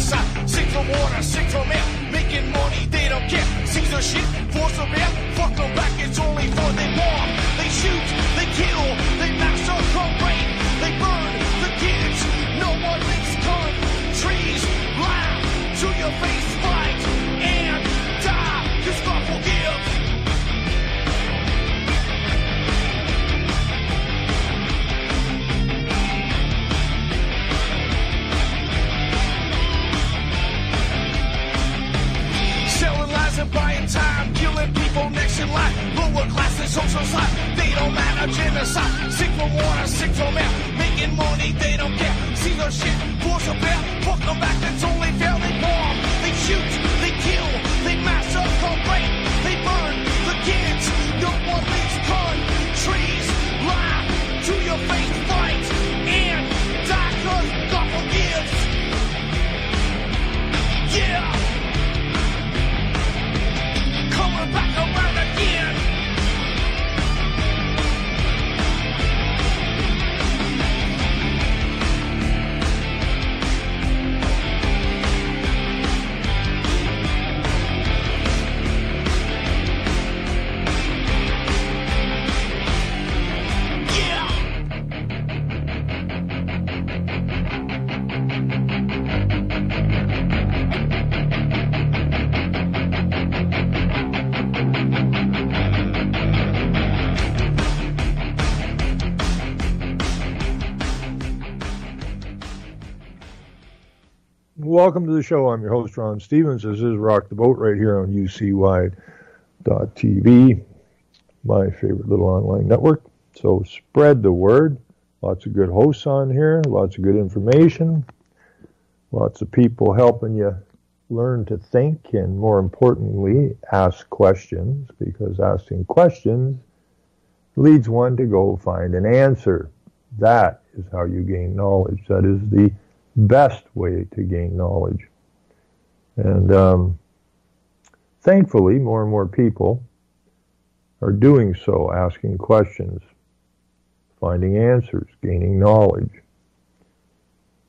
genocide. Sick from water, sick from air. Making money, they don't care. Caesar shit, force of air. Fuck them back, it's only for they bomb. They shoot, they kill, they massacre, rape. They burn the kids. No one leaves countries. Laugh to your face, fight and die. Cause God forgives. Selling lies and buying time, killing people next in line. Lower class and social side, they don't matter. Genocide, sick from water, sick from air. Making money, they don't care. See their shit, force of air. Fuck them back, that's only fair. They bomb, they shoot, they kill, they massacre, rape. They burn the kids. No one leaves countries. Lie to your face, fight and die. Cause God forgives. Yeah. Coming back around again. Welcome to the show. I'm your host, Ron Stevens. This is Rock the Boat right here on UCY.TV, my favorite little online network. So spread the word. Lots of good hosts on here, lots of good information, lots of people helping you learn to think and, more importantly, ask questions, because asking questions leads one to go find an answer. That is how you gain knowledge. That is the best way to gain knowledge. And thankfully, more and more people are doing so, asking questions, finding answers, gaining knowledge.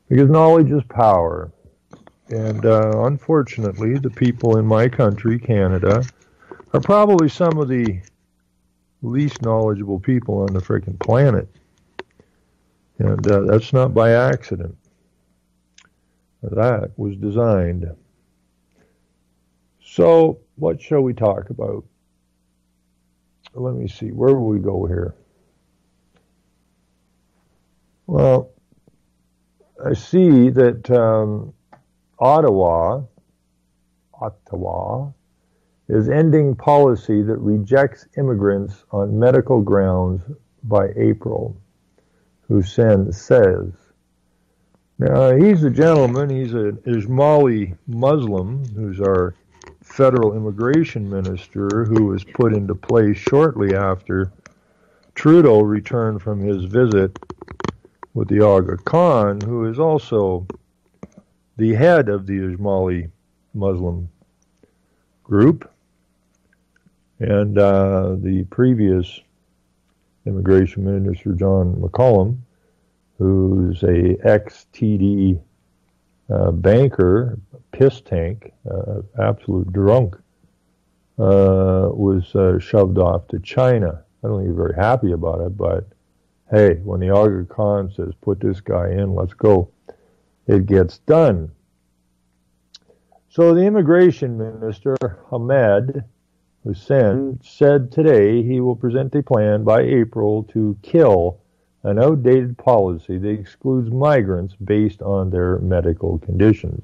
Because knowledge is power. And unfortunately, the people in my country, Canada, are probably some of the least knowledgeable people on the freaking planet. And that's not by accident. That was designed. So, what shall we talk about? Let me see, where will we go here? Well, I see that Ottawa is ending policy that rejects immigrants on medical grounds by April, Hussein says. Now, he's a gentleman, he's an Ismaili Muslim, who's our federal immigration minister, who was put into place shortly after Trudeau returned from his visit with the Aga Khan, who is also the head of the Ismaili Muslim group. And the previous immigration minister, John McCallum, who's a ex-TD banker, piss tank, absolute drunk, was shoved off to China. I don't think he's very happy about it, but hey, when the Aga Khan says, put this guy in, let's go, it gets done. So the immigration minister, Ahmed Hussein, said today he will present a plan by April to kill an outdated policy that excludes migrants based on their medical conditions.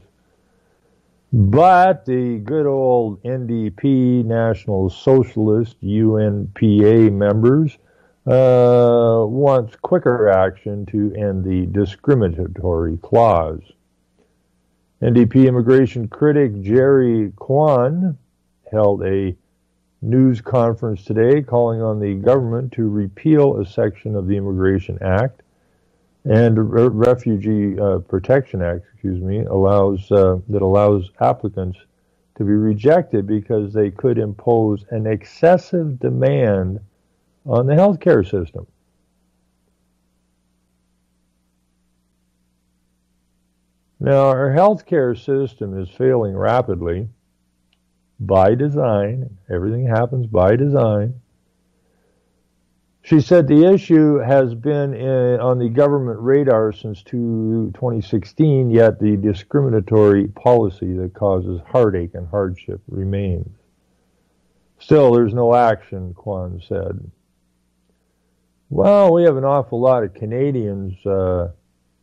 But the good old NDP, National Socialist, UNPA members wants quicker action to end the discriminatory clause. NDP immigration critic Jerry Kwan held a news conference today calling on the government to repeal a section of the Immigration Act and Refugee Protection Act, that allows applicants to be rejected because they could impose an excessive demand on the healthcare system. Now, our healthcare system is failing rapidly by design. Everything happens by design. She said the issue has been on the government radar since 2016, yet the discriminatory policy that causes heartache and hardship remains. Still, there's no action, Kwan said. Well, we have an awful lot of Canadians who are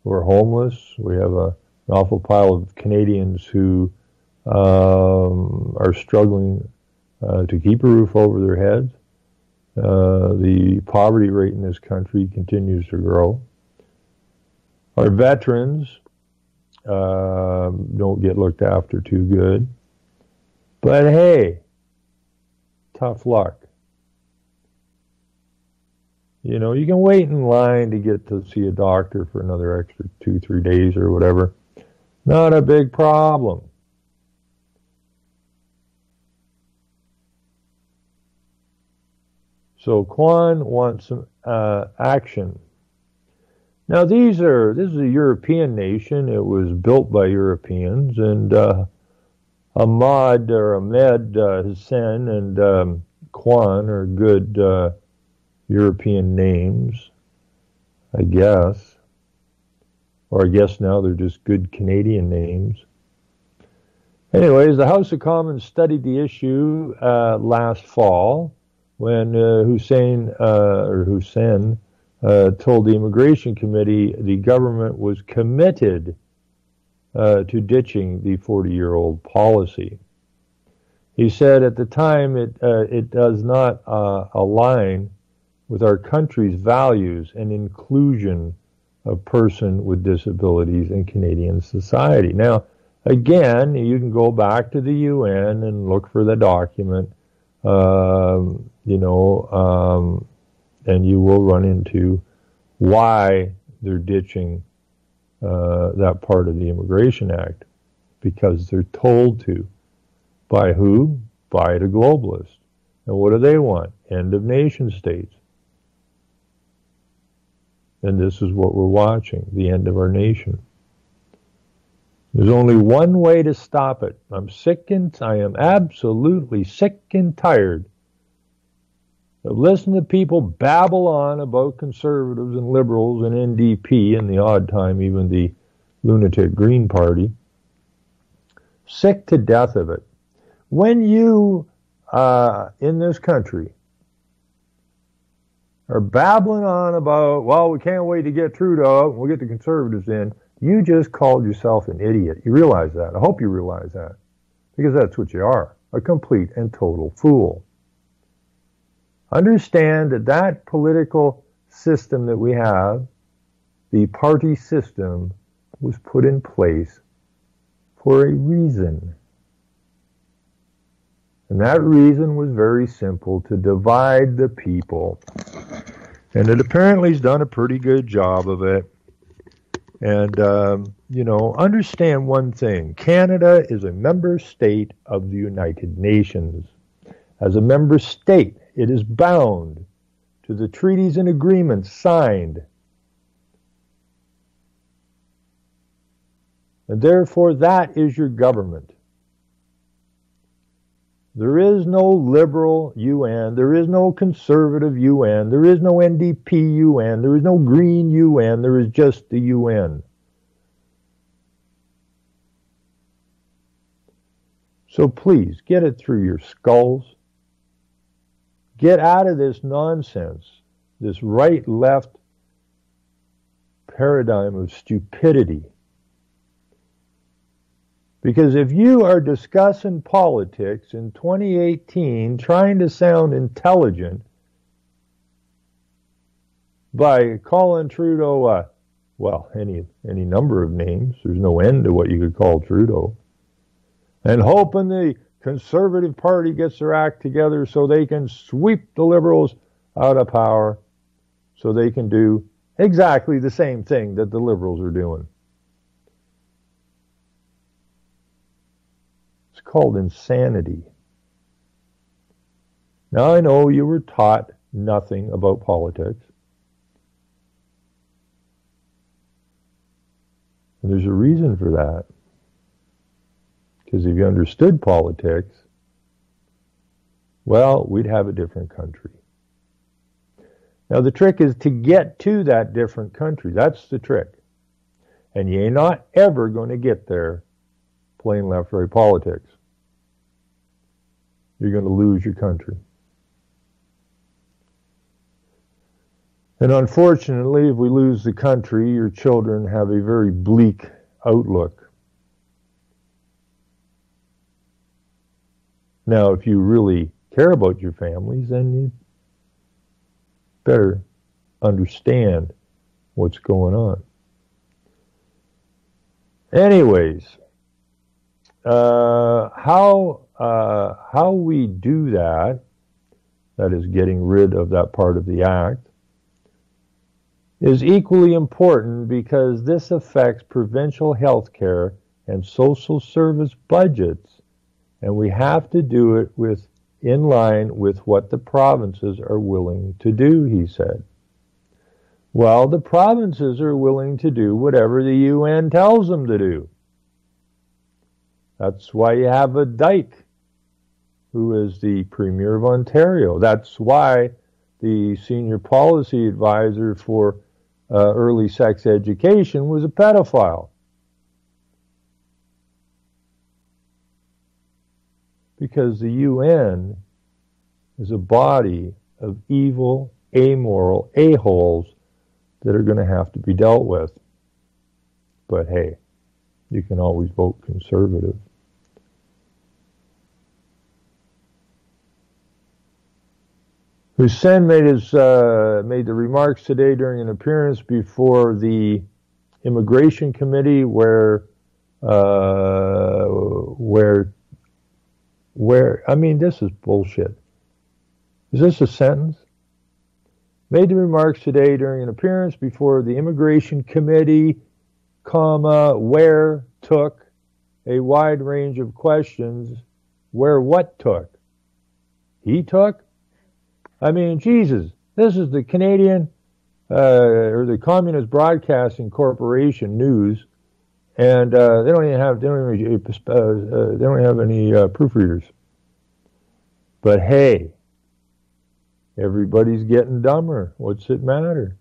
homeless. We have an awful pile of Canadians who are struggling to keep a roof over their heads. The poverty rate in this country continues to grow. Our veterans don't get looked after too good. But hey, tough luck. You know, you can wait in line to get to see a doctor for another extra 2-3 days or whatever. Not a big problem. So Kwan wants some action. Now this is a European nation. It was built by Europeans, and Ahmed Hussein and Kwan are good European names, I guess. Or I guess now they're just good Canadian names. Anyways, the House of Commons studied the issue last fall when Hussein told the Immigration Committee the government was committed to ditching the 40-year-old policy. He said at the time it does not align with our country's values and inclusion of person with disabilities in Canadian society. Now, again, you can go back to the UN and look for the document, and you will run into why they're ditching that part of the Immigration Act, because they're told to. By who? By the globalists. And what do they want? End of nation states. And this is what we're watching, the end of our nation. There's only one way to stop it. I am absolutely sick and tired of listening to people babble on about conservatives and liberals and NDP and the odd time even the lunatic Green Party. Sick to death of it. When you, in this country, are babbling on about, well, we can't wait to get Trudeau, we'll get the conservatives in, you just called yourself an idiot. You realize that. I hope you realize that. Because that's what you are, a complete and total fool. Understand that political system that we have, the party system, was put in place for a reason. And that reason was very simple, to divide the people. And it apparently has done a pretty good job of it. And, understand one thing. Canada is a member state of the United Nations. As a member state, it is bound to the treaties and agreements signed. And therefore, that is your government. There is no liberal UN, there is no conservative UN, there is no NDP UN, there is no green UN, there is just the UN. So please, get it through your skulls. Get out of this nonsense, this right-left paradigm of stupidity. Because if you are discussing politics in 2018, trying to sound intelligent by calling Trudeau, any number of names, there's no end to what you could call Trudeau, and hoping the Conservative Party gets their act together so they can sweep the Liberals out of power, so they can do exactly the same thing that the Liberals are doing. It's called insanity. Now I know you were taught nothing about politics. And there's a reason for that. Because if you understood politics, well, we'd have a different country. Now, the trick is to get to that different country. That's the trick. And you ain't not ever going to get there playing left-right politics. You're going to lose your country. And unfortunately, if we lose the country, your children have a very bleak outlook. Now, if you really care about your families, then you better understand what's going on. Anyways, how we do that is getting rid of that part of the act, is equally important because this affects provincial health care and social service budgets, and we have to do it in line with what the provinces are willing to do, he said. Well, the provinces are willing to do whatever the UN tells them to do. That's why you have a Dyke, who is the Premier of Ontario. That's why the senior policy advisor for early sex education was a pedophile. Because the UN is a body of evil, amoral a-holes that are going to have to be dealt with. But hey, you can always vote conservative. Hussein made the remarks today during an appearance before the Immigration Committee where I mean, this is bullshit. Is this a sentence? Made the remarks today during an appearance before the Immigration Committee, where took a wide range of questions. Where what took? He took? I mean, Jesus, this is the Canadian or the Communist Broadcasting Corporation news, and they don't have any proofreaders. But hey, everybody's getting dumber. What's it matter?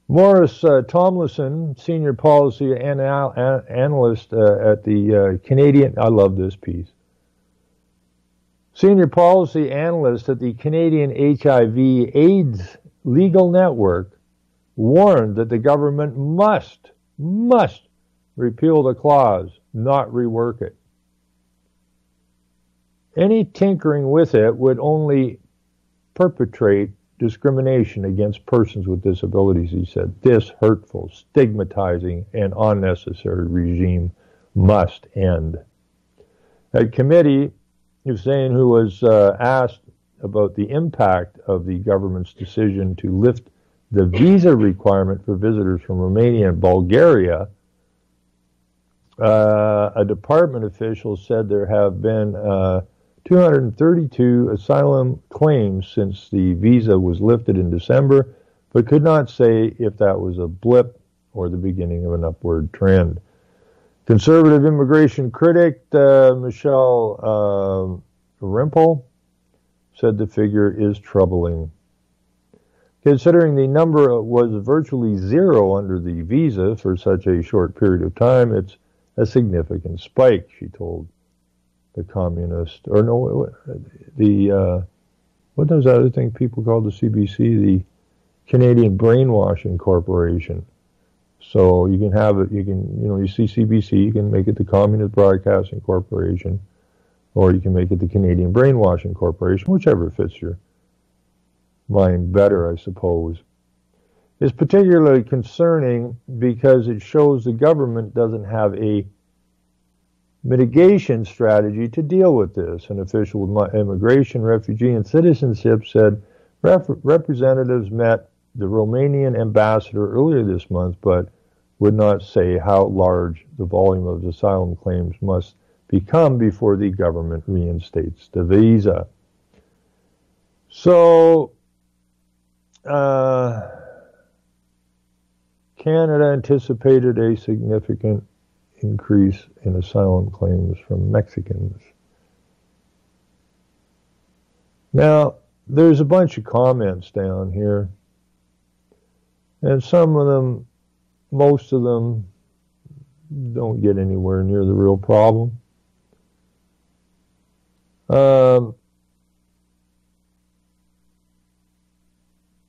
Morris Tomlinson, senior policy analyst at the Canadian. I love this piece. Senior policy analyst at the Canadian HIV/AIDS Legal Network warned that the government must repeal the clause, not rework it. Any tinkering with it would only perpetrate discrimination against persons with disabilities, he said. This hurtful, stigmatizing, and unnecessary regime must end. At committee, Hussein, who was asked about the impact of the government's decision to lift the visa requirement for visitors from Romania and Bulgaria, a department official said there have been 232 asylum claims since the visa was lifted in December, but could not say if that was a blip or the beginning of an upward trend. Conservative immigration critic Michelle Rempel said the figure is troubling. Considering the number was virtually zero under the visa for such a short period of time, it's a significant spike, she told the communist, or no, what was that other thing people called the CBC, the Canadian Brainwashing Corporation. So you can have it, you see CBC, you can make it the Communist Broadcasting Corporation, or you can make it the Canadian Brainwashing Corporation, whichever fits your mind better, I suppose. Is particularly concerning because it shows the government doesn't have a mitigation strategy to deal with this. An official with Immigration, Refugee, and Citizenship said representatives met the Romanian ambassador earlier this month, but would not say how large the volume of asylum claims must become before the government reinstates the visa. So, Canada anticipated a significant increase in asylum claims from Mexicans. Now, there's a bunch of comments down here, and some of them, most of them, don't get anywhere near the real problem.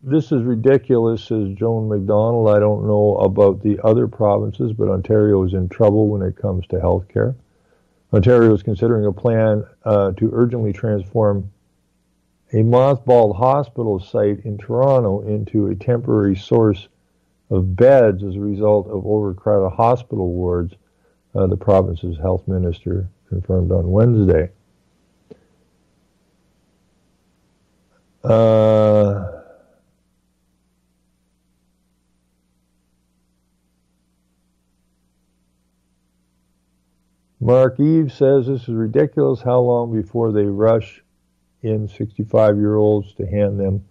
This is ridiculous, says Joan McDonald. I don't know about the other provinces, but Ontario is in trouble when it comes to health care. Ontario is considering a plan to urgently transform a mothballed hospital site in Toronto into a temporary source of beds as a result of overcrowded hospital wards, the province's health minister confirmed on Wednesday. Mark Eve says this is ridiculous. How long before they rush in 65-year-olds to hand them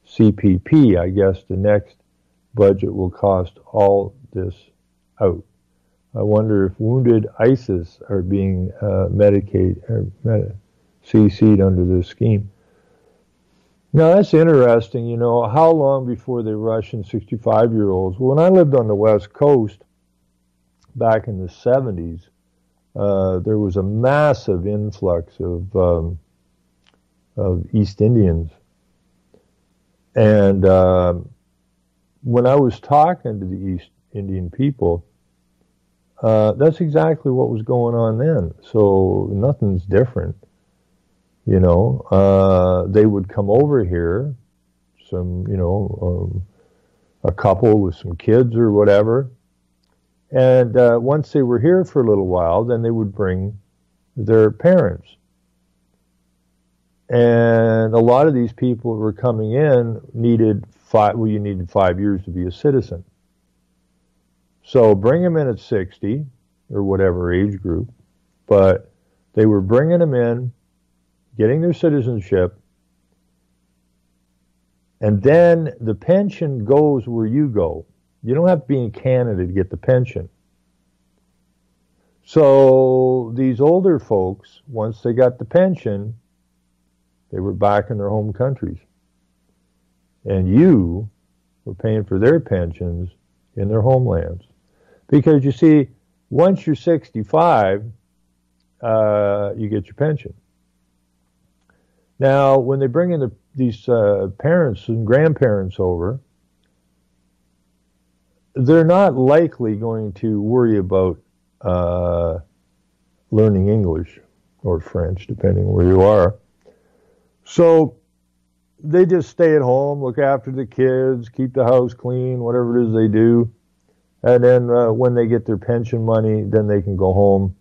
CPP? I guess the next budget will cost all this out. I wonder if wounded ISIS are being CC'd under this scheme. Now, that's interesting. You know, how long before they rush in 65-year-olds? Well, when I lived on the West Coast back in the 70s, there was a massive influx of East Indians. And when I was talking to the East Indian people, that's exactly what was going on then. So nothing's different. You know, they would come over here, a couple with some kids or whatever. And once they were here for a little while, then they would bring their parents. And a lot of these people who were coming in needed 5 years to be a citizen. So bring them in at 60 or whatever age group, but they were bringing them in, getting their citizenship, and then the pension goes where you go. You don't have to be in Canada to get the pension. So these older folks, once they got the pension, they were back in their home countries. And you were paying for their pensions in their homelands. Because you see, once you're 65, you get your pension. Now, when they bring in these parents and grandparents over, they're not likely going to worry about learning English or French, depending where you are. So they just stay at home, look after the kids, keep the house clean, whatever it is they do. And then when they get their pension money, then they can go home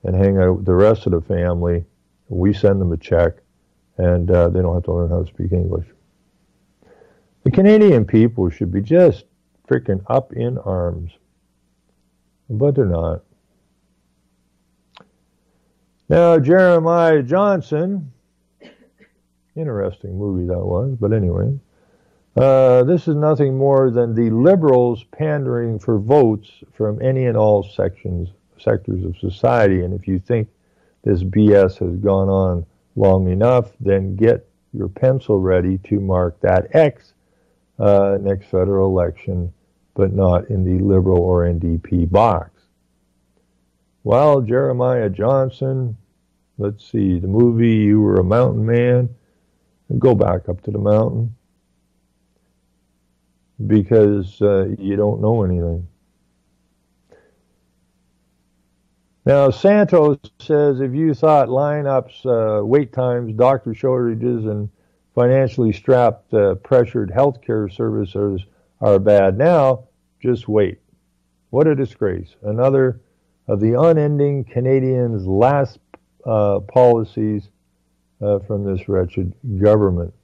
and hang out with the rest of the family. We send them a check, and they don't have to learn how to speak English. The Canadian people should be just freaking up in arms, but they're not. Now, Jeremiah Johnson, interesting movie that was, but anyway, this is nothing more than the Liberals pandering for votes from any and all sectors of society. And if you think this BS has gone on long enough, then get your pencil ready to mark that X next federal election, but not in the Liberal or NDP box. Well, Jeremiah Johnson, let's see, the movie You Were a Mountain Man, go back up to the mountain, because you don't know anything. Now, Santos says, if you thought lineups, wait times, doctor shortages, and financially strapped, pressured healthcare services are bad now, just wait. What a disgrace. Another of the unending Canadians' last policies from this wretched government.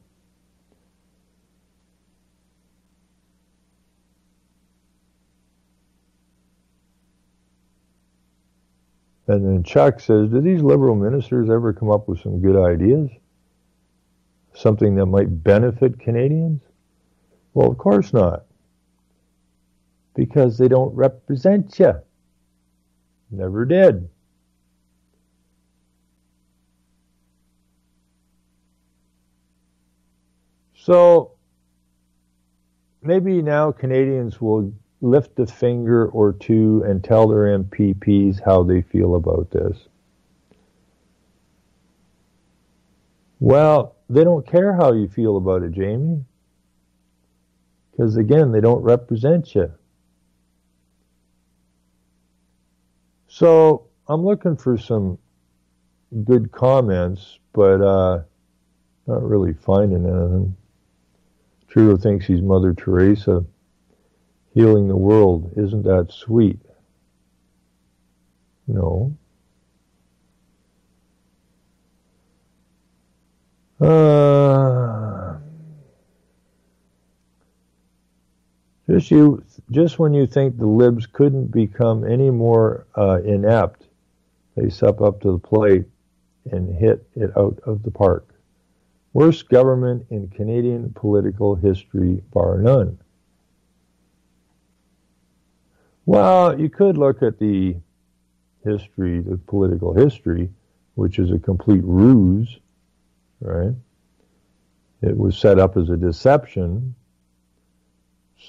And then Chuck says, do these Liberal ministers ever come up with some good ideas? Something that might benefit Canadians? Well, of course not. because they don't represent you. Never did. So maybe now Canadians will lift a finger or two and tell their MPPs how they feel about this. Well, they don't care how you feel about it, Jamie. Because again, they don't represent you. So I'm looking for some good comments, but not really finding anything. Trudeau thinks he's Mother Teresa healing the world. Isn't that sweet? No. Just when you think the libs couldn't become any more inept, they step up to the plate and hit it out of the park. Worst government in Canadian political history, bar none. Well, you could look at the history, the political history, which is a complete ruse, right? It was set up as a deception.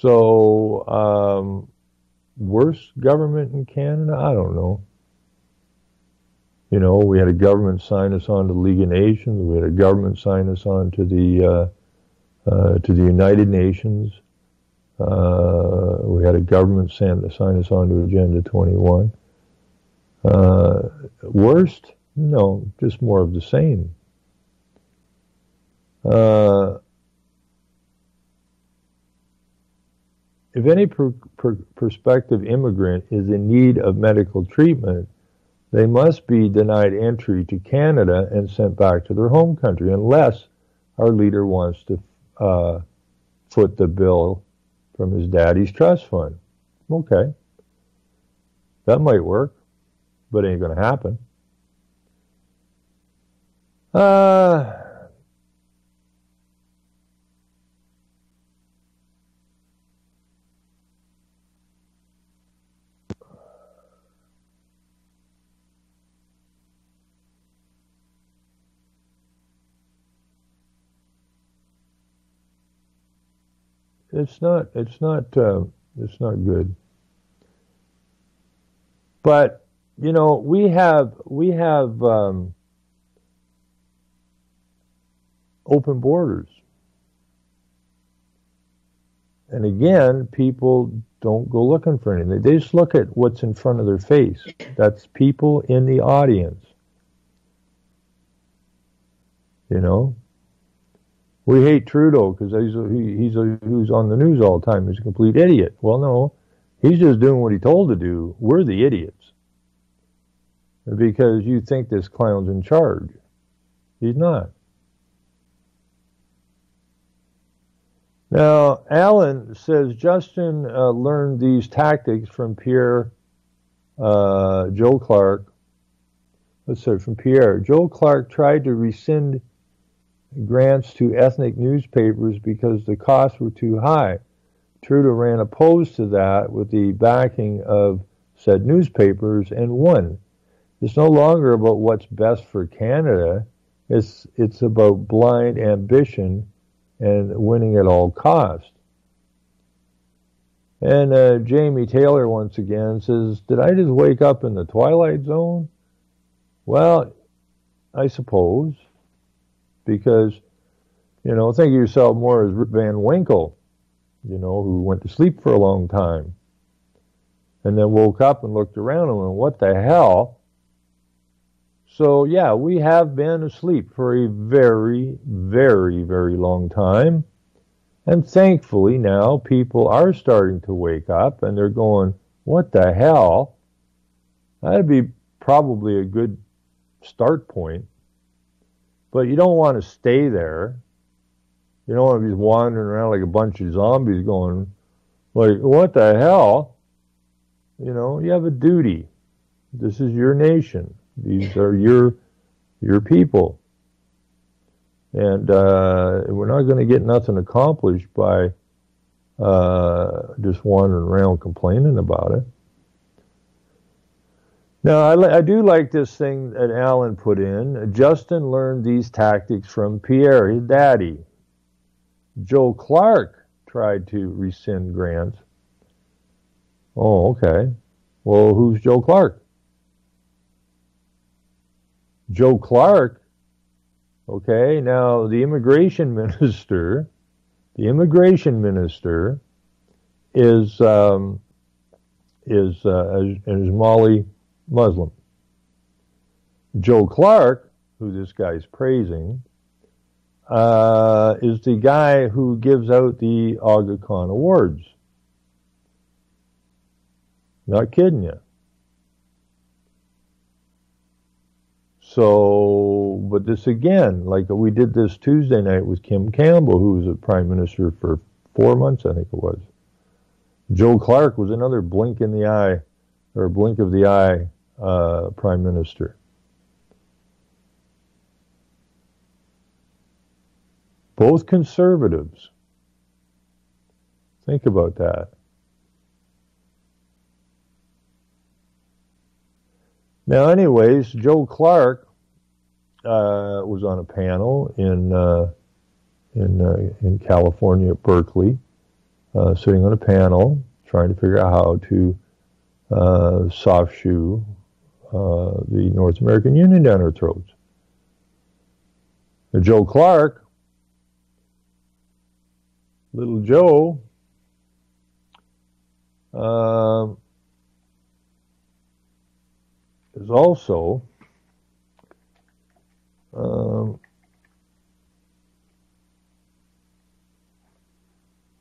So, worst government in Canada? I don't know. You know, we had a government sign us on to the League of Nations. We had a government sign us on to the United Nations. We had a government sign us on to Agenda 21. Worst? No, just more of the same. If any prospective immigrant is in need of medical treatment, they must be denied entry to Canada and sent back to their home country, unless our leader wants to foot the bill from his daddy's trust fund. Okay. That might work, but it ain't going to happen. It's not good. But you know, we have open borders, and again, people don't go looking for anything. They just look at what's in front of their face. That's people in the audience. You know. We hate Trudeau because he's who's on the news all the time. He's a complete idiot. Well, no, he's just doing what he's told to do. We're the idiots because you think this clown's in charge. He's not. Now, Alan says Justin learned these tactics from Pierre Joe Clark. Let's say from Pierre. Joe Clark tried to rescind grants to ethnic newspapers because the costs were too high. Trudeau ran opposed to that with the backing of said newspapers and won. It's no longer about what's best for Canada. It's about blind ambition and winning at all cost. And Jamie Taylor once again says, did I just wake up in the Twilight Zone? Well, I suppose. Because, you know, think of yourself more as Rip Van Winkle, you know, who went to sleep for a long time. And then woke up and looked around and went, what the hell? So, yeah, we have been asleep for a very, very, very long time. And thankfully now people are starting to wake up and they're going, what the hell? That'd be probably a good start point. But you don't want to stay there. You don't want to be wandering around like a bunch of zombies going, like, what the hell? You know, you have a duty. This is your nation. These are your people. And we're not going to get nothing accomplished by just wandering around complaining about it. Now, I do like this thing that Alan put in. Justin learned these tactics from Pierre, his daddy. Joe Clark tried to rescind grants. Oh, okay. Well, who's Joe Clark? Joe Clark, okay, now the immigration minister is Ismaili Muslim. Joe Clark, who this guy's praising, is the guy who gives out the Aga Khan Awards. Not kidding you. So, but this again, like we did this Tuesday night with Kim Campbell, who was a prime minister for 4 months, I think it was. Joe Clark was another blink in the eye, or blink of the eye prime minister. Both conservatives. Think about that. Now, anyways, Joe Clark was on a panel in California at Berkeley, sitting on a panel trying to figure out how to soft shoe the North American Union down our throats. Now, Joe Clark, little Joe, is also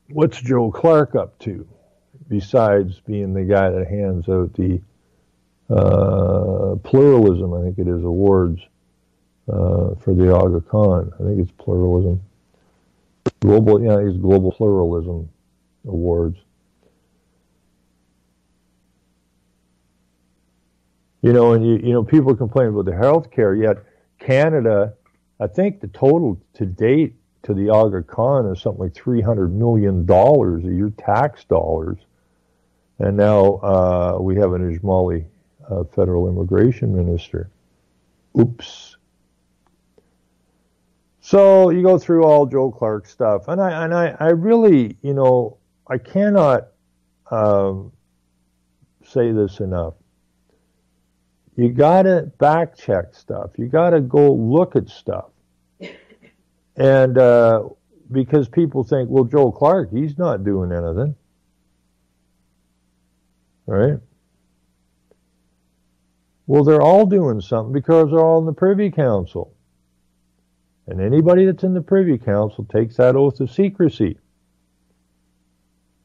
what's Joe Clark up to besides being the guy that hands out the pluralism, I think it is, awards for the Aga Khan. I think it's pluralism. Global, yeah, it's Global Pluralism Awards. You know, and you know, people complain about the health care, yet Canada, I think the total to date to the Aga Khan is something like $300 million a year, tax dollars. And now we have an Ismaili federal immigration minister. Oops. So you go through all Joe Clark stuff, and I really, you know, I cannot say this enough. You gotta back check stuff. You gotta go look at stuff. And because people think, well, Joe Clark, he's not doing anything. Right? Well, they're all doing something because they're all in the Privy Council. And anybody that's in the Privy Council takes that oath of secrecy.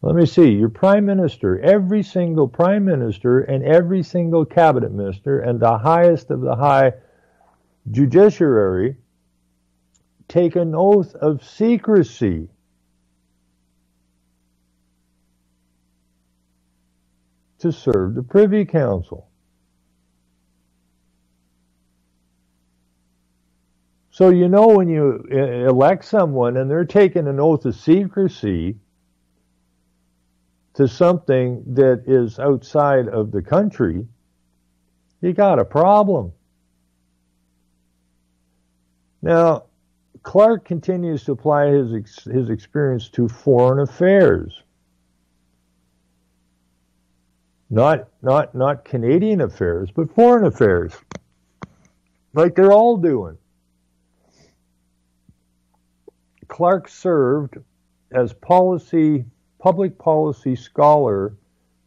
Let me see, your prime minister, every single prime minister and every single cabinet minister and the highest of the high judiciary take an oath of secrecy. To serve the Privy Council. So you know when you elect someone and they're taking an oath of secrecy to something that is outside of the country, you got a problem. Now, Clark continues to apply his experience to foreign affairs. Not Canadian affairs, but foreign affairs. Like they're all doing. Clark served as public policy scholar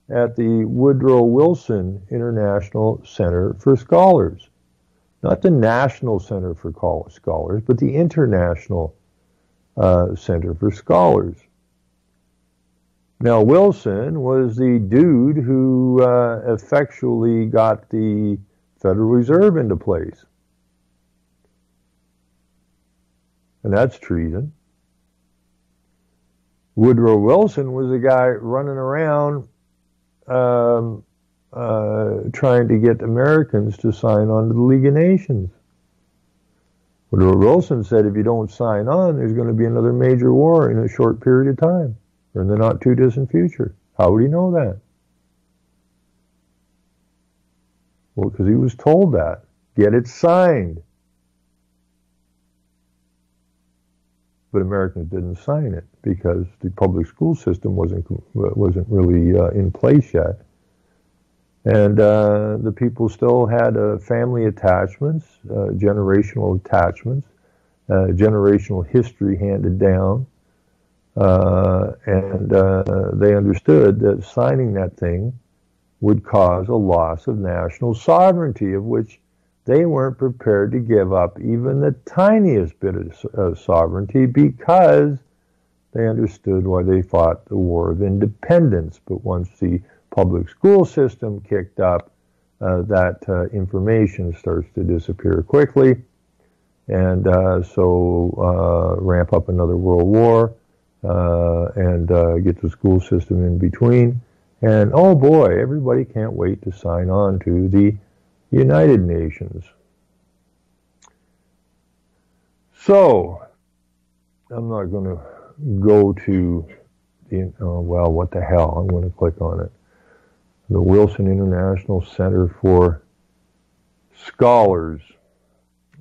at the Woodrow Wilson International Center for Scholars. Not the National Center for Scholars, but the International Center for Scholars. Now, Wilson was the dude who effectually got the Federal Reserve into place. And that's treason. Woodrow Wilson was a guy running around trying to get Americans to sign on to the League of Nations. Woodrow Wilson said if you don't sign on, there's going to be another major war in a short period of time. or in the not too distant future. How would he know that? Well, because he was told that. Get it signed. But Americans didn't sign it because the public school system wasn't really in place yet. And the people still had family attachments, generational attachments, generational history handed down. And they understood that signing that thing would cause a loss of national sovereignty, of which they weren't prepared to give up even the tiniest bit of sovereignty, because they understood why they fought the War of Independence. But once the public school system kicked up, that information starts to disappear quickly, and so ramp up another world war, and get the school system in between. And oh boy, everybody can't wait to sign on to the United Nations. So, I'm not going to go to the, well, what the hell, I'm going to click on it. The Wilson International Center for Scholars,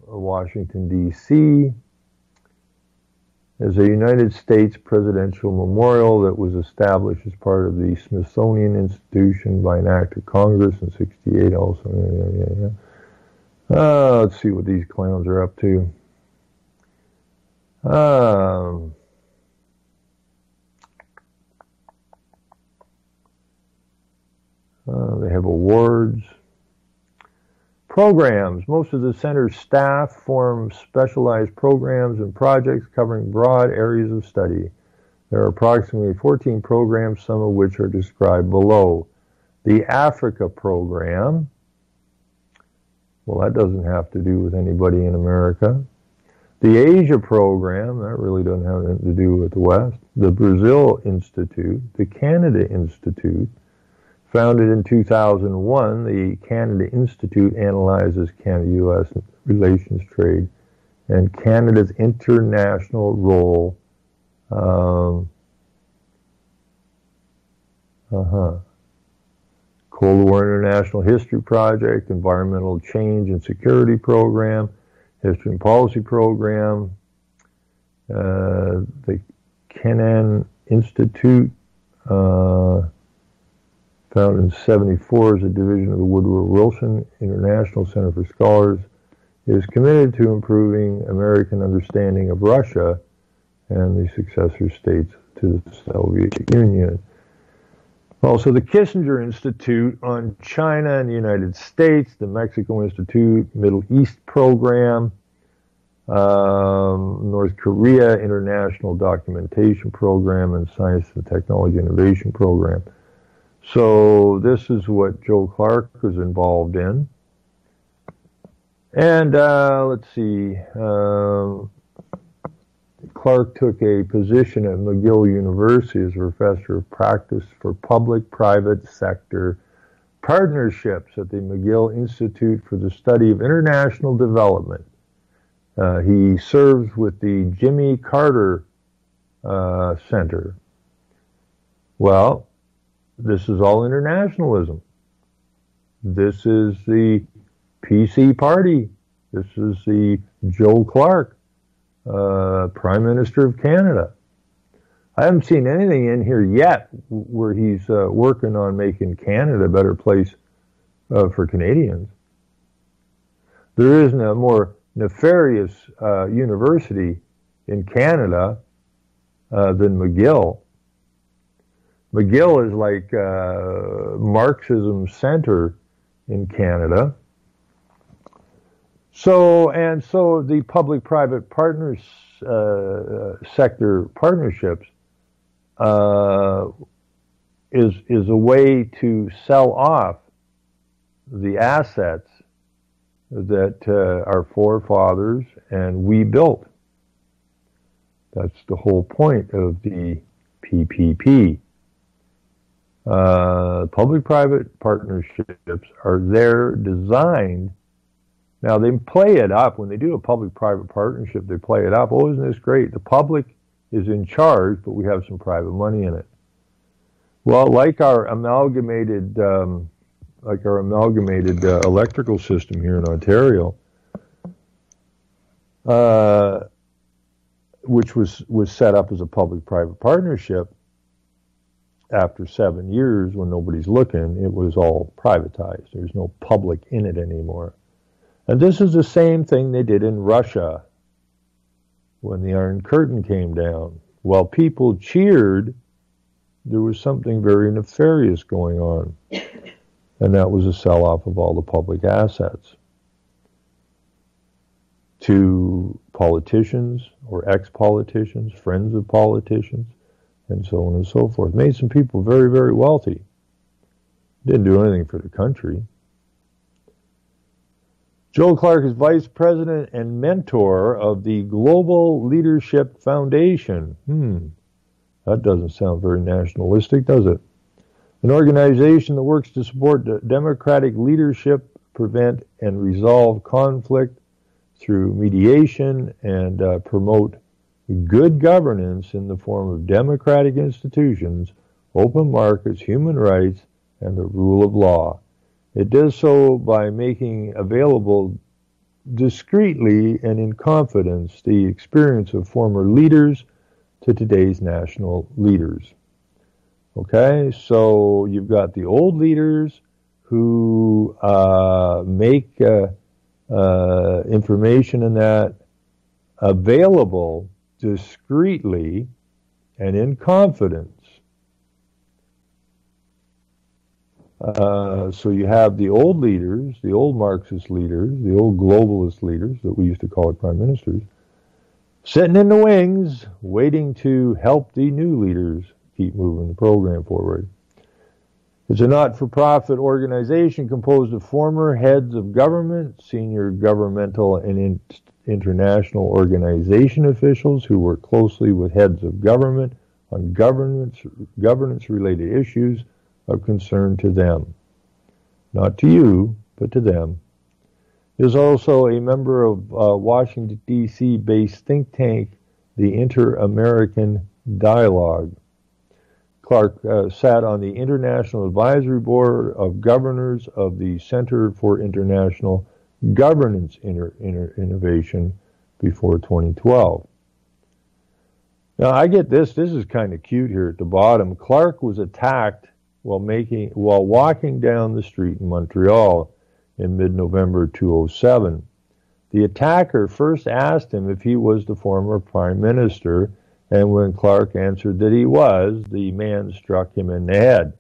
Washington, D.C., is a United States presidential memorial that was established as part of the Smithsonian Institution by an act of Congress in '68 also. Let's see what these clowns are up to. They have awards. Programs. Most of the center's staff form specialized programs and projects covering broad areas of study. There are approximately 14 programs, some of which are described below. The Africa program, well, that doesn't have to do with anybody in America. The Asia program, that really doesn't have anything to do with the West. The Brazil Institute, the Canada Institute. Founded in 2001, the Canada Institute analyzes Canada-U.S. relations, trade, and Canada's international role. Cold War International History Project, Environmental Change and Security Program, History and Policy Program, the Kennan Institute, founded in '74 as a division of the Woodrow Wilson International Center for Scholars, is committed to improving American understanding of Russia and the successor states to the Soviet Union. Also, the Kissinger Institute on China and the United States, the Mexico Institute, Middle East Program, North Korea International Documentation Program, and Science and Technology Innovation Program. So this is what Joe Clark was involved in. And let's see, Clark took a position at McGill University as a professor of practice for public-private sector partnerships at the McGill Institute for the Study of International Development. He serves with the Jimmy Carter Center. Well, this is all internationalism. This is the PC party. This is the Joe Clark, Prime Minister of Canada. I haven't seen anything in here yet where he's working on making Canada a better place for Canadians. There isn't a more nefarious university in Canada than McGill. McGill is like Marxism center in Canada. So the public-private partners sector partnerships is a way to sell off the assets that our forefathers and we built. That's the whole point of the PPP. Public-private partnerships are there designed. Now, they play it up. When they do a public-private partnership, they play it up. Oh, isn't this great? The public is in charge, but we have some private money in it. Well, like our amalgamated electrical system here in Ontario, which was set up as a public-private partnership. After 7 years, when nobody's looking, it was all privatized. There's no public in it anymore. And this is the same thing they did in Russia when the Iron Curtain came down. While people cheered, there was something very nefarious going on, and that was a sell-off of all the public assets to politicians or ex-politicians, friends of politicians, and so on and so forth. Made some people very, very wealthy. Didn't do anything for the country. Joe Clark is vice president and mentor of the Global Leadership Foundation. That doesn't sound very nationalistic, does it? An organization that works to support democratic leadership, prevent and resolve conflict through mediation, and promote good governance in the form of democratic institutions, open markets, human rights, and the rule of law. It does so by making available discreetly and in confidence the experience of former leaders to today's national leaders. Okay, so you've got the old leaders who make information in that available discreetly and in confidence. So you have the old leaders, the old Marxist leaders, the old globalist leaders that we used to call it prime ministers, sitting in the wings, waiting to help the new leaders keep moving the program forward. It's a not-for-profit organization composed of former heads of government, senior governmental and international organization officials who work closely with heads of government on governance-related issues of concern to them. Not to you, but to them. Is also a member of Washington, D.C. based think tank, the Inter-American Dialogue. Clark sat on the International Advisory Board of Governors of the Center for International Governance Innovation before 2012. Now, I get this. This is kind of cute here at the bottom. Clark was attacked while walking down the street in Montreal in mid-November 2007. The attacker first asked him if he was the former prime minister, and when Clark answered that he was, the man struck him in the head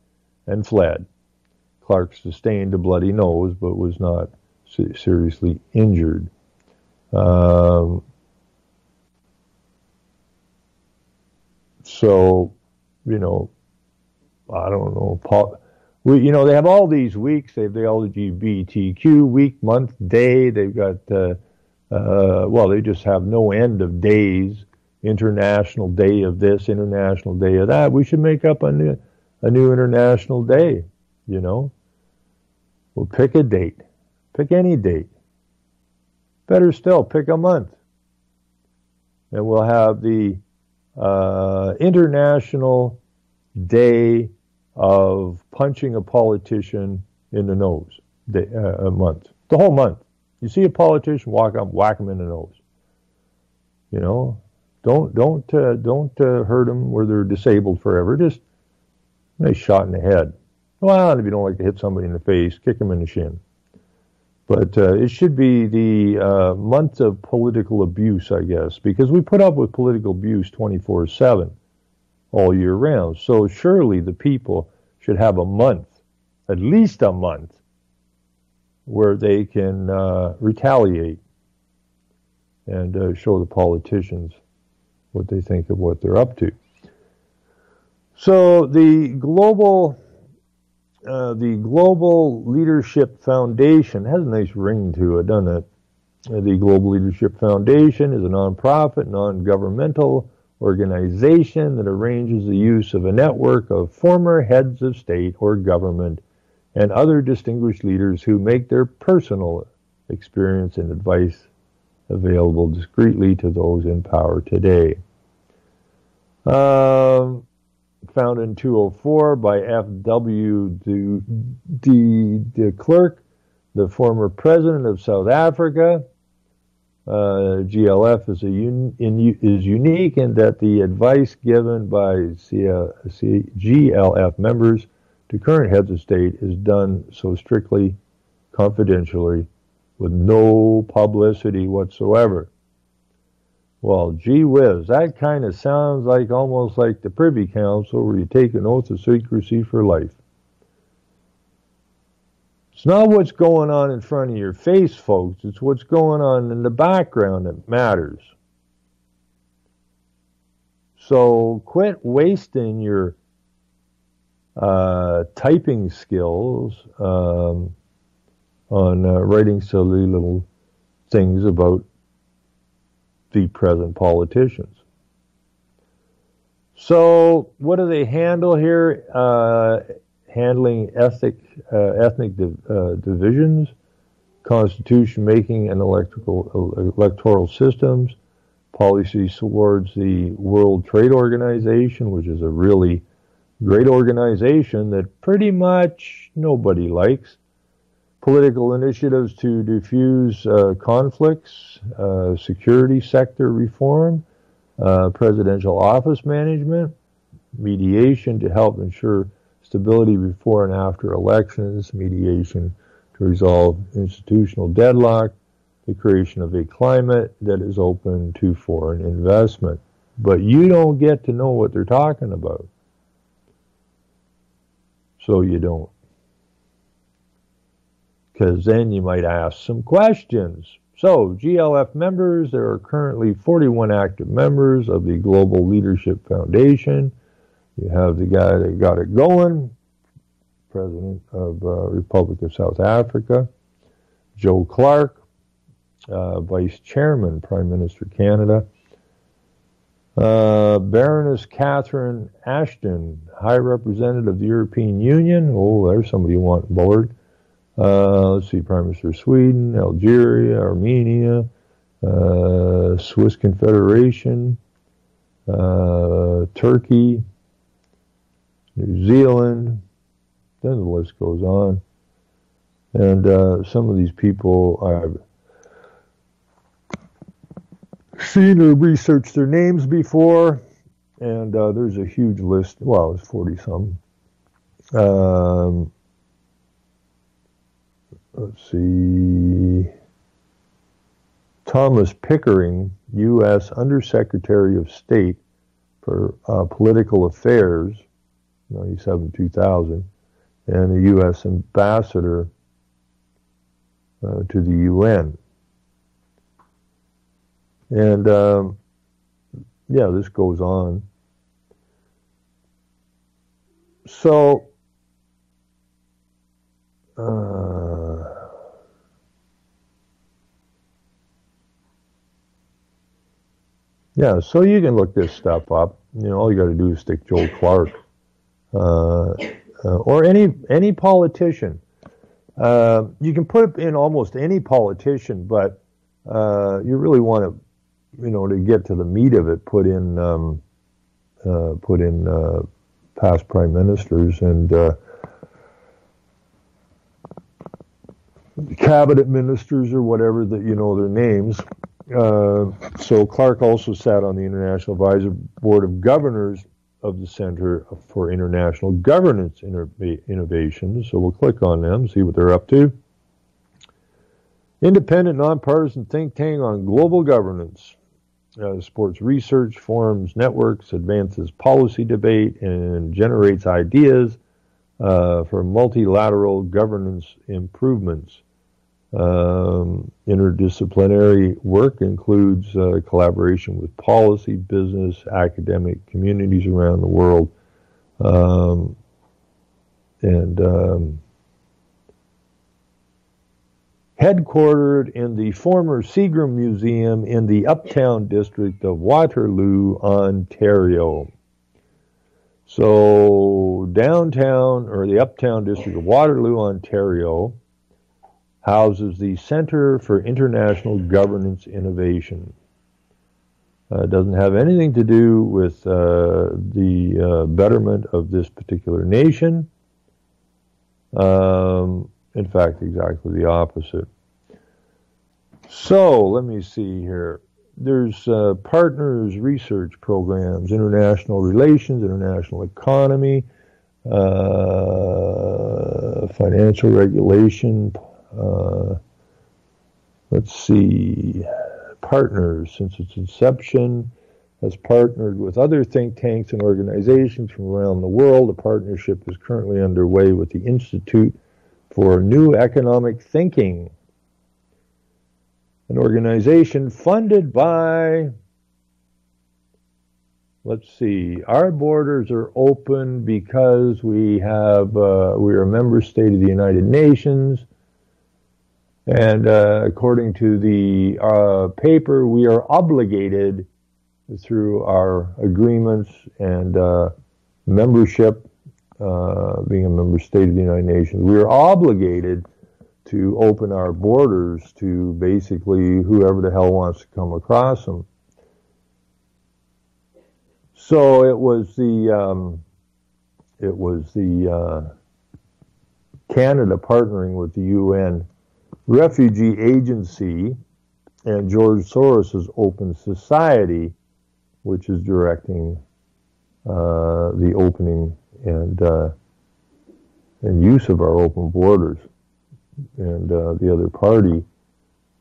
and fled. Clark sustained a bloody nose, but was not seriously injured. So, you know, I don't know. They have all these weeks. They have the LGBTQ week, month, day. They've got, they just have no end of days. International Day of this, International Day of that. We should make up a new International Day, you know. We'll pick a date. Pick any date. Better still, pick a month. And we'll have the International Day of punching a politician in the nose. A month. The whole month. You see a politician, walk up, whack him in the nose. You know, don't hurt them where they're disabled forever. Just a nice shot in the head. Well, if you don't like to hit somebody in the face, kick them in the shin. But it should be the month of political abuse, I guess, because we put up with political abuse 24/7 all year round. So surely the people should have a month, at least a month, where they can retaliate and show the politicians what they think of what they're up to. So the Global Leadership Foundation has a nice ring to it, doesn't it? The Global Leadership Foundation is a non-profit, non-governmental organization that arranges the use of a network of former heads of state or government and other distinguished leaders who make their personal experience and advice available discreetly to those in power today. Founded in 204 by F.W. de Klerk, the former president of South Africa. GLF is unique in that the advice given by GLF members to current heads of state is done so strictly confidentially with no publicity whatsoever. Well, gee whiz, that kind of sounds like almost like the Privy Council where you take an oath of secrecy for life. It's not what's going on in front of your face, folks. It's what's going on in the background that matters. So quit wasting your typing skills on writing silly little things about the present politicians. So what do they handle here? Handling ethnic divisions, constitution making and electoral systems, policies towards the World Trade Organization, which is a really great organization that pretty much nobody likes, political initiatives to diffuse conflicts, security sector reform, presidential office management, mediation to help ensure stability before and after elections, mediation to resolve institutional deadlock, the creation of a climate that is open to foreign investment. But you don't get to know what they're talking about. So you don't. Because then you might ask some questions. So, GLF members, there are currently 41 active members of the Global Leadership Foundation. You have the guy that got it going, President of Republic of South Africa, Joe Clark, Vice Chairman, Prime Minister Canada, Baroness Catherine Ashton, High Representative of the European Union. Oh, there's somebody you want board. Let's see, Prime Minister of Sweden, Algeria, Armenia, Swiss Confederation, Turkey, New Zealand, then the list goes on. And some of these people I've seen or researched their names before, and there's a huge list. Well, it's 40-some. Let's see. Thomas Pickering, U.S. Undersecretary of State for Political Affairs, 97-2000, and a U.S. Ambassador to the UN. And, yeah, this goes on. So, yeah, so you can look this stuff up. All you got to do is stick Joe Clark, or any politician. You can put in almost any politician, but you really want to, to get to the meat of it, put in past prime ministers and cabinet ministers or whatever that their names. So Clark also sat on the International Advisory Board of Governors of the Center for International Governance Innovations. So we'll click on them, see what they're up to. Independent, nonpartisan think tank on global governance. Supports research, forms networks, advances policy debate, and generates ideas for multilateral governance improvements. Interdisciplinary work includes collaboration with policy, business, academic communities around the world, headquartered in the former Seagram Museum in the Uptown District of Waterloo, Ontario. So downtown, or the Uptown District of Waterloo, Ontario, houses the Center for International Governance Innovation. It doesn't have anything to do with the betterment of this particular nation. In fact, exactly the opposite. So, let me see here. There's partners, research programs, international relations, international economy, financial regulation. Let's see. Partners, since its inception, has partnered with other think tanks and organizations from around the world. A partnership is currently underway with the Institute for New Economic Thinking, an organization funded by, let's see, our borders are open because we are a member state of the United Nations. And according to the paper, we are obligated through our agreements and membership, being a member state of the United Nations, we are obligated to open our borders to basically whoever the hell wants to come across them. So it was the Canada partnering with the UN Refugee Agency and George Soros's Open Society, which is directing the opening and use of our open borders. And the other party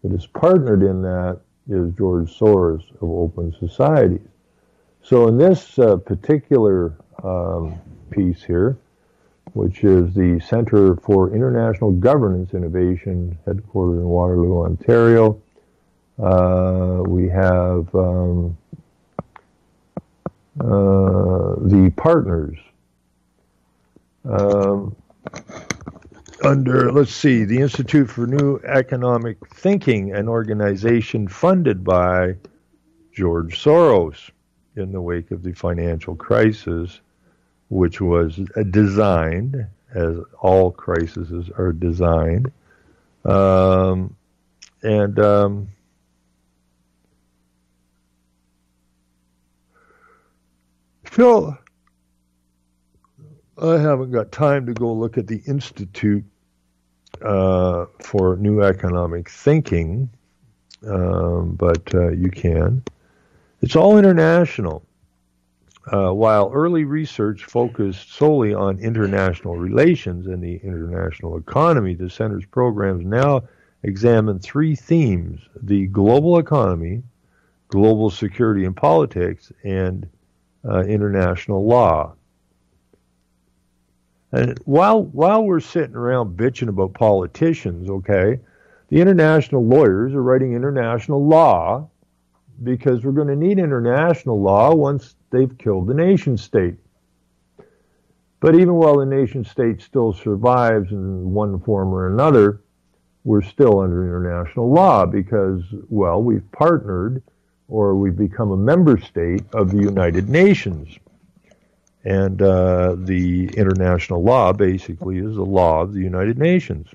that is partnered in that is George Soros of Open Societies. So in this particular piece here, which is the Center for International Governance Innovation, headquartered in Waterloo, Ontario. We have the partners. Under, let's see, the Institute for New Economic Thinking, an organization funded by George Soros in the wake of the financial crisis, which was designed, as all crises are designed, Phil, I haven't got time to go look at the Institute for New Economic Thinking, but you can. It's all international. While early research focused solely on international relations and the international economy, the Center's programs now examine three themes: the global economy, global security and politics, and international law. And while we're sitting around bitching about politicians, okay, the international lawyers are writing international law, because we're going to need international law once they've killed the nation state. But even while the nation state still survives in one form or another, we're still under international law because, well, we've partnered or we've become a member state of the United Nations. And the international law basically is the law of the United Nations,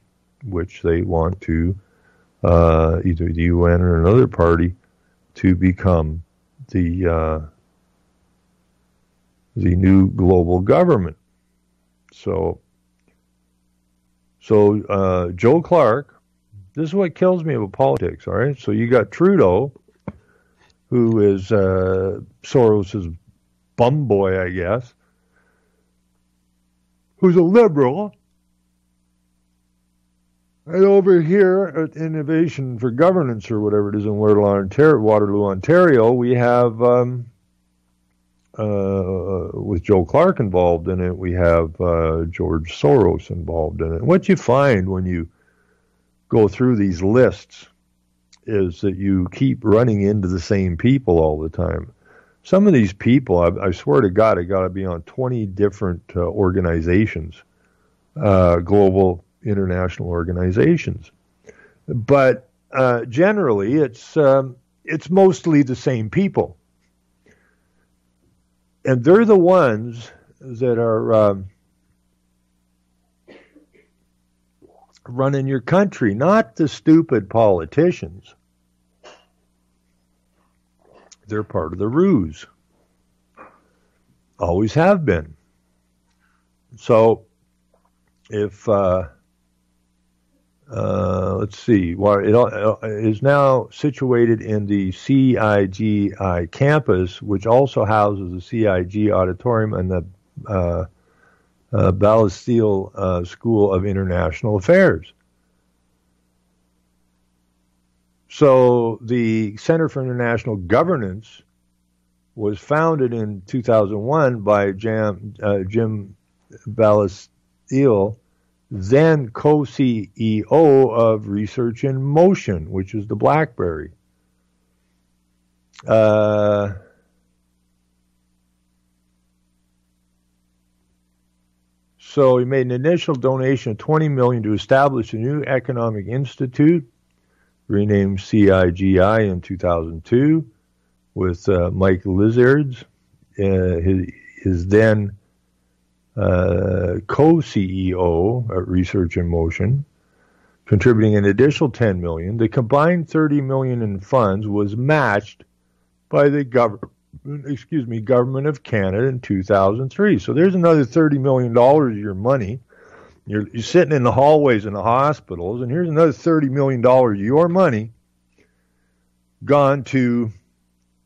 which they want to, either the UN or another party, to become the new global government. So Joe Clark, this is what kills me about politics, all right? So you got Trudeau, who is Soros's bum boy, I guess, who's a liberal. And over here at Innovation for Governance, or whatever it is in Waterloo, Ontario, we have, with Joe Clark involved in it, we have George Soros involved in it. And what you find when you go through these lists is that you keep running into the same people all the time. Some of these people, I swear to God, I got to be on 20 different organizations, global international organizations. But generally, it's mostly the same people. And they're the ones that are running your country, not the stupid politicians. They're part of the ruse. Always have been. So if let's see, it is now situated in the CIGI campus, which also houses the CIG auditorium and the Ballastille School of International Affairs. So the Center for International Governance was founded in 2001 by Jim Ballastille, then co-CEO of Research in Motion, which is the BlackBerry. So he made an initial donation of $20 million to establish a new economic institute, renamed CIGI in 2002, with Mike Lizards, his then co-CEO at Research in Motion, contributing an additional $10 million. The combined $30 million in funds was matched by the government of Canada in 2003. So there's another $30 million of your money. You're sitting in the hallways in the hospitals, and here's another $30 million of your money gone to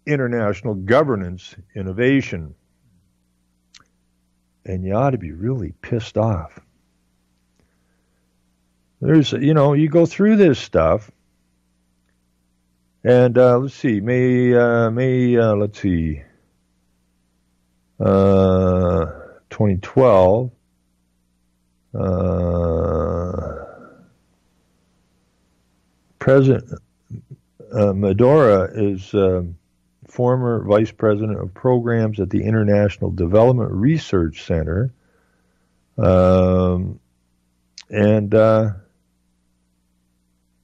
international governance innovation. And you ought to be really pissed off. You go through this stuff, and let's see, 2012, President Medora is former vice president of programs at the International Development Research Center, and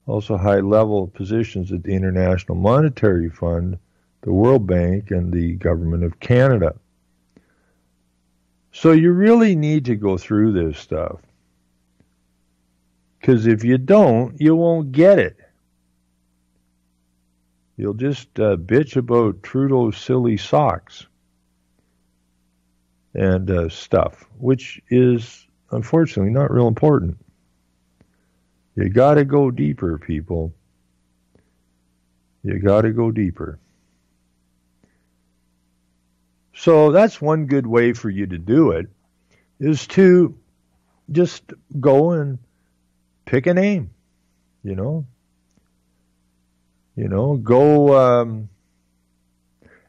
also high-level positions at the International Monetary Fund, the World Bank, and the Government of Canada. So you really need to go through this stuff, because if you don't, you won't get it. You'll just bitch about Trudeau's silly socks and stuff, which is unfortunately not real important. You got to go deeper, people. You got to go deeper. So that's one good way for you to do it, is to just go and pick a name, go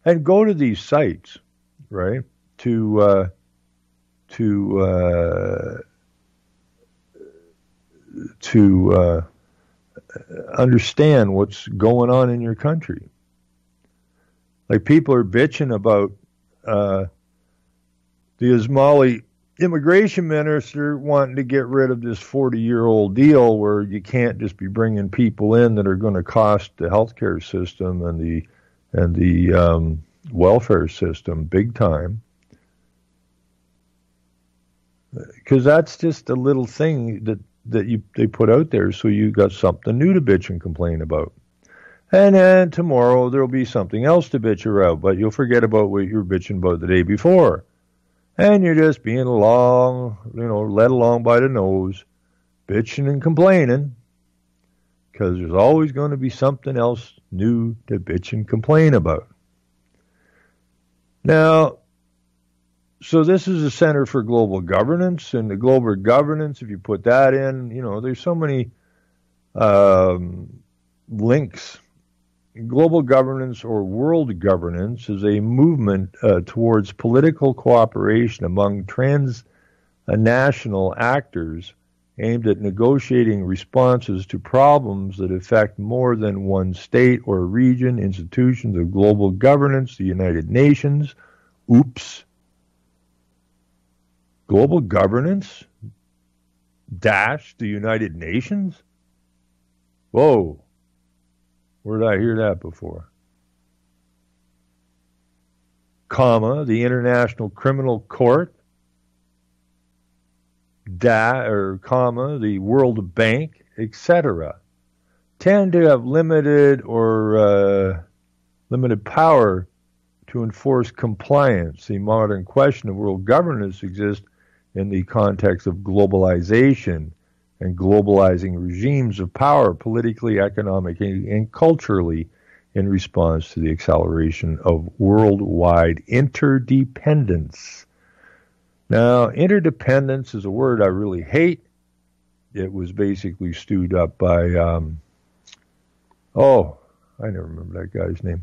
and go to these sites, right? To understand what's going on in your country. Like, people are bitching about the Ismaili immigration minister wanting to get rid of this 40-year-old deal where you can't just be bringing people in that are going to cost the healthcare system and the welfare system big time. Because that's just a little thing that they put out there, so you got something new to bitch and complain about. And then tomorrow there'll be something else to bitch about, but you'll forget about what you were bitching about the day before. And you're just being led along by the nose, bitching and complaining, because there's always going to be something else new to bitch and complain about. Now, so this is a Center for Global Governance, and the global governance, if you put that in, there's so many links. Global governance, or world governance, is a movement towards political cooperation among transnational actors aimed at negotiating responses to problems that affect more than one state or region. Institutions of global governance, the United Nations. Oops. Global governance? The United Nations? Whoa. Where did I hear that before? The International Criminal Court. The World Bank, etc. tend to have limited or limited power to enforce compliance. The modern question of world governance exists in the context of globalization and globalizing regimes of power, politically, economically, and culturally, in response to the acceleration of worldwide interdependence. Now, interdependence is a word I really hate. It was basically stewed up by, I never remember that guy's name.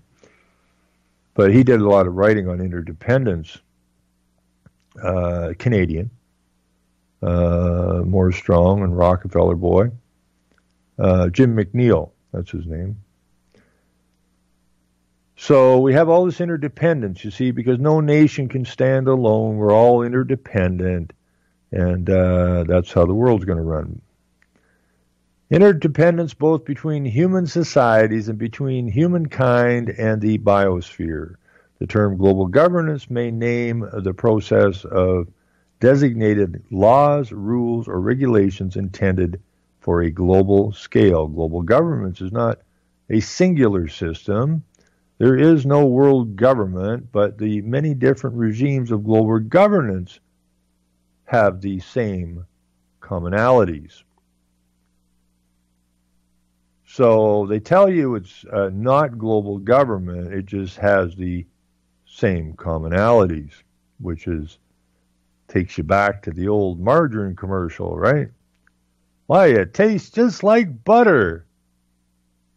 But he did a lot of writing on interdependence, Canadian, Morris Strong and Rockefeller boy. Jim McNeil, that's his name. So we have all this interdependence, you see, because no nation can stand alone. We're all interdependent, and that's how the world's going to run. Interdependence both between human societies and between humankind and the biosphere. The term global governance may name the process of designated laws, rules, or regulations intended for a global scale. Global governance is not a singular system. There is no world government, but the many different regimes of global governance have the same commonalities. So they tell you it's not global government, it just has the same commonalities, which takes you back to the old margarine commercial, right? Why, it tastes just like butter.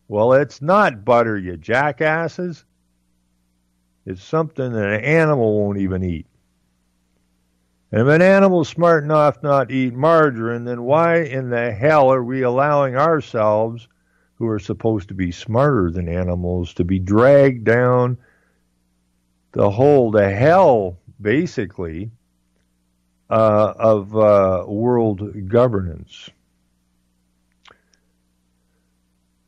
Well, it's not butter, you jackasses. It's something that an animal won't even eat. And if an animal's smart enough not to eat margarine, then why in the hell are we allowing ourselves, who are supposed to be smarter than animals, to be dragged down the hole to hell, basically, of world governance?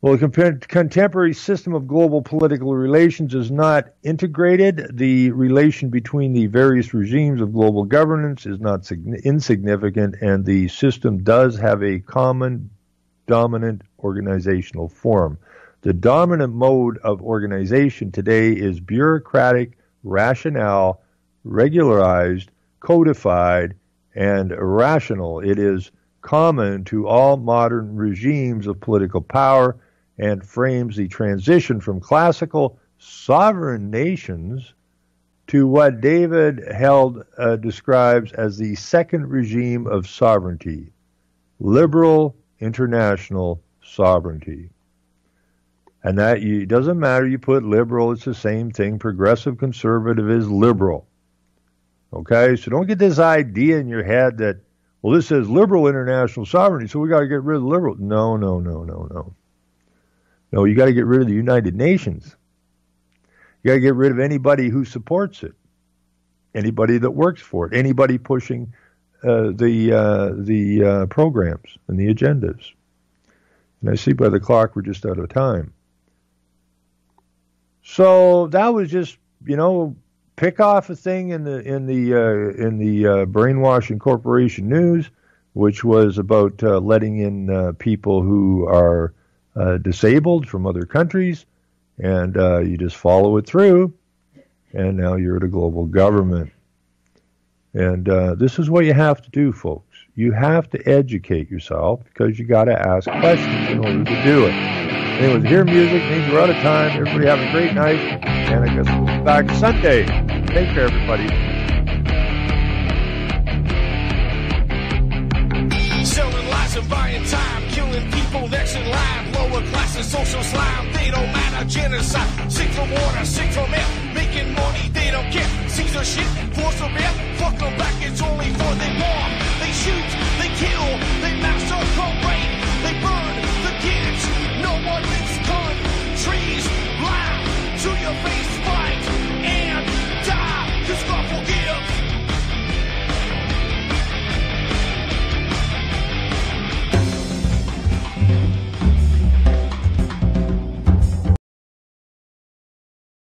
Well, the contemporary system of global political relations is not integrated. The relation between the various regimes of global governance is not insignificant, and the system does have a common dominant organizational form. The dominant mode of organization today is bureaucratic, rationale, regularized, codified, and rational. It is common to all modern regimes of political power and frames the transition from classical sovereign nations to what David Held describes as the second regime of sovereignty, liberal international sovereignty. And that it doesn't matter, you put liberal, it's the same thing. Progressive conservative is liberal. Okay, so don't get this idea in your head that, well, this says liberal international sovereignty, so we got to get rid of liberal. No. No, you got to get rid of the United Nations. You got to get rid of anybody who supports it, anybody that works for it, anybody pushing the programs and the agendas. And I see by the clock we're just out of time. So that was just, pick off a thing in the Brainwashing Corporation News, which was about letting in people who are disabled from other countries, and you just follow it through, and now you're at a global government. And this is what you have to do, folks. You have to educate yourself, because you got to ask questions in order to do it. Anyways, hear music means we're out of time. Everybody have a great night, and I guess we'll be back Sunday. Take care, everybody. Selling lies and buying time, killing people next in line. Lower class and social slime, they don't matter. Genocide, sick from water, sick from air. Making money, they don't care. Caesar shit, force of air. Fuck them back, it's only for they war.